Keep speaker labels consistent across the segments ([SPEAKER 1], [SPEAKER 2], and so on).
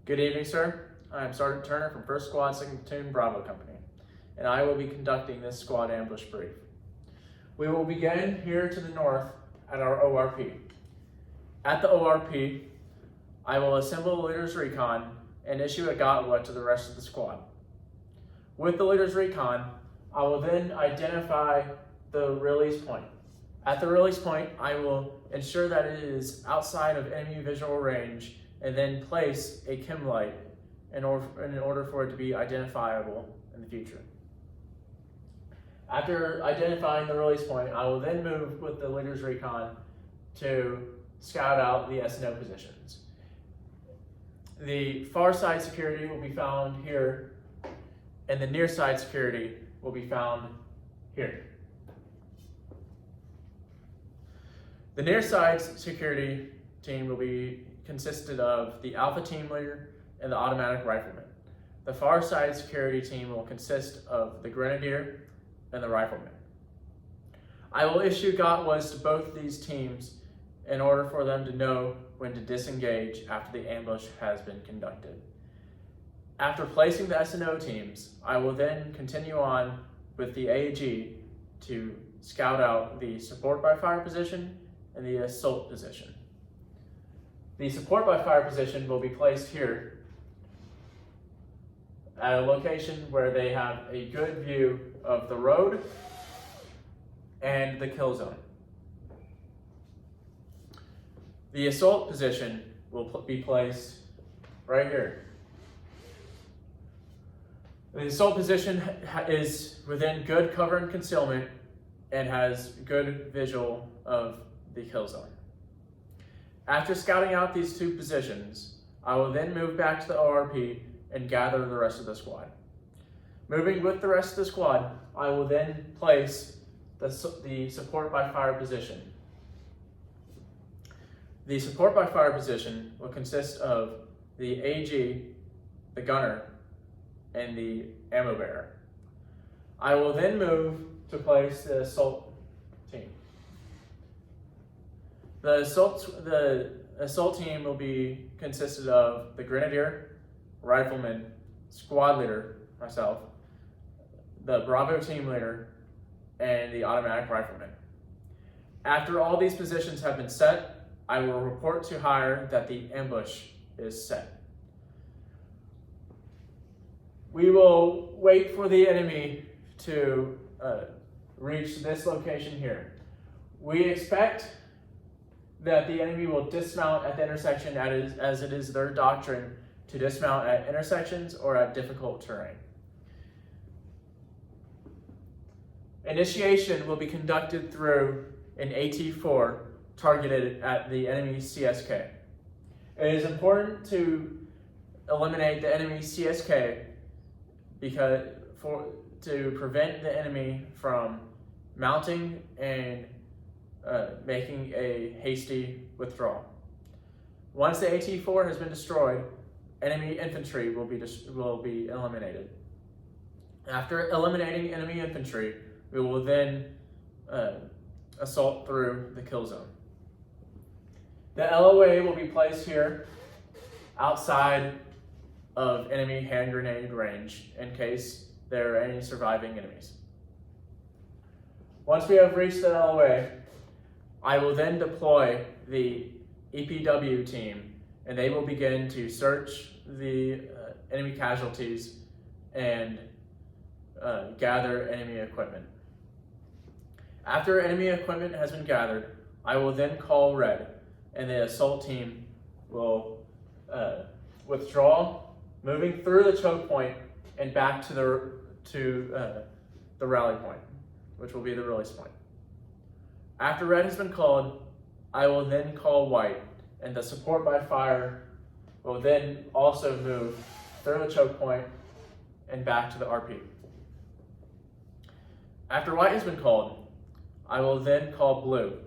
[SPEAKER 1] Good evening, sir. I am Sergeant Turner from 1st Squad, 2nd Platoon, Bravo Company, and I will be conducting this squad ambush brief. We will begin here to the north at our ORP. At the ORP, I will assemble the leader's recon and issue a GOTWA to the rest of the squad. With the leader's recon, I will then identify the release point. At the release point, I will ensure that it is outside of enemy visual range and then place a chem light in order for it to be identifiable in the future. After identifying the release point, I will then move with the leader's recon to scout out the S&O positions. The far side security will be found here, and the near side security will be found here. The near side security team will be consisted of the Alpha team leader and the automatic rifleman. The far side security team will consist of the grenadier and the rifleman. I will issue GOTWAs to both of these teams in order for them to know when to disengage after the ambush has been conducted. After placing the S&O teams, I will then continue on with the AG to scout out the support by fire position and the assault position. The support by fire position will be placed here at a location where they have a good view of the road and the kill zone. The assault position will be placed right here. The assault position is within good cover and concealment and has good visual of the kill zone. After scouting out these two positions, I will then move back to the ORP and gather the rest of the squad. Moving with the rest of the squad, I will then place the support by fire position. The support by fire position will consist of the AG, the gunner, and the ammo bearer. I will then move to place the assault team. The assault team will be consisted of the grenadier, rifleman, squad leader, myself, the Bravo team leader, and the automatic rifleman. After all these positions have been set, I will report to hire that the ambush is set. We will wait for the enemy to reach this location here. We expect that the enemy will dismount at the intersection as it is their doctrine to dismount at intersections or at difficult terrain. Initiation will be conducted through an AT-4 targeted at the enemy CSK. It is important to eliminate the enemy CSK to prevent the enemy from mounting and making a hasty withdrawal. Once the AT-4 has been destroyed, enemy infantry will be eliminated. After eliminating enemy infantry, we will then assault through the kill zone. The LOA will be placed here outside of enemy hand grenade range in case there are any surviving enemies. Once we have reached the LOA, I will then deploy the EPW team and they will begin to search the enemy casualties and gather enemy equipment. After enemy equipment has been gathered, I will then call red and the assault team will withdraw, moving through the choke point and back to the rally point, which will be the release point. After red has been called, I will then call white, and the support by fire will then also move through the choke point and back to the RP. After white has been called, I will then call blue,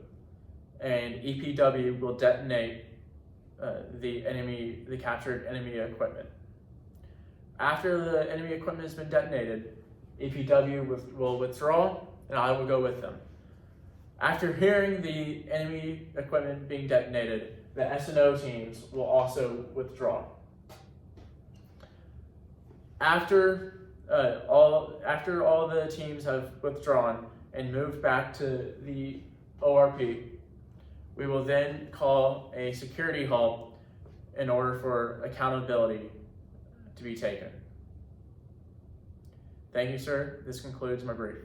[SPEAKER 1] and EPW will detonate the captured enemy equipment. After the enemy equipment has been detonated, EPW will withdraw, and I will go with them. After hearing the enemy equipment being detonated, the S&O teams will also withdraw. After all the teams have withdrawn and moved back to the ORP, we will then call a security halt in order for accountability to be taken. Thank you, sir. This concludes my brief.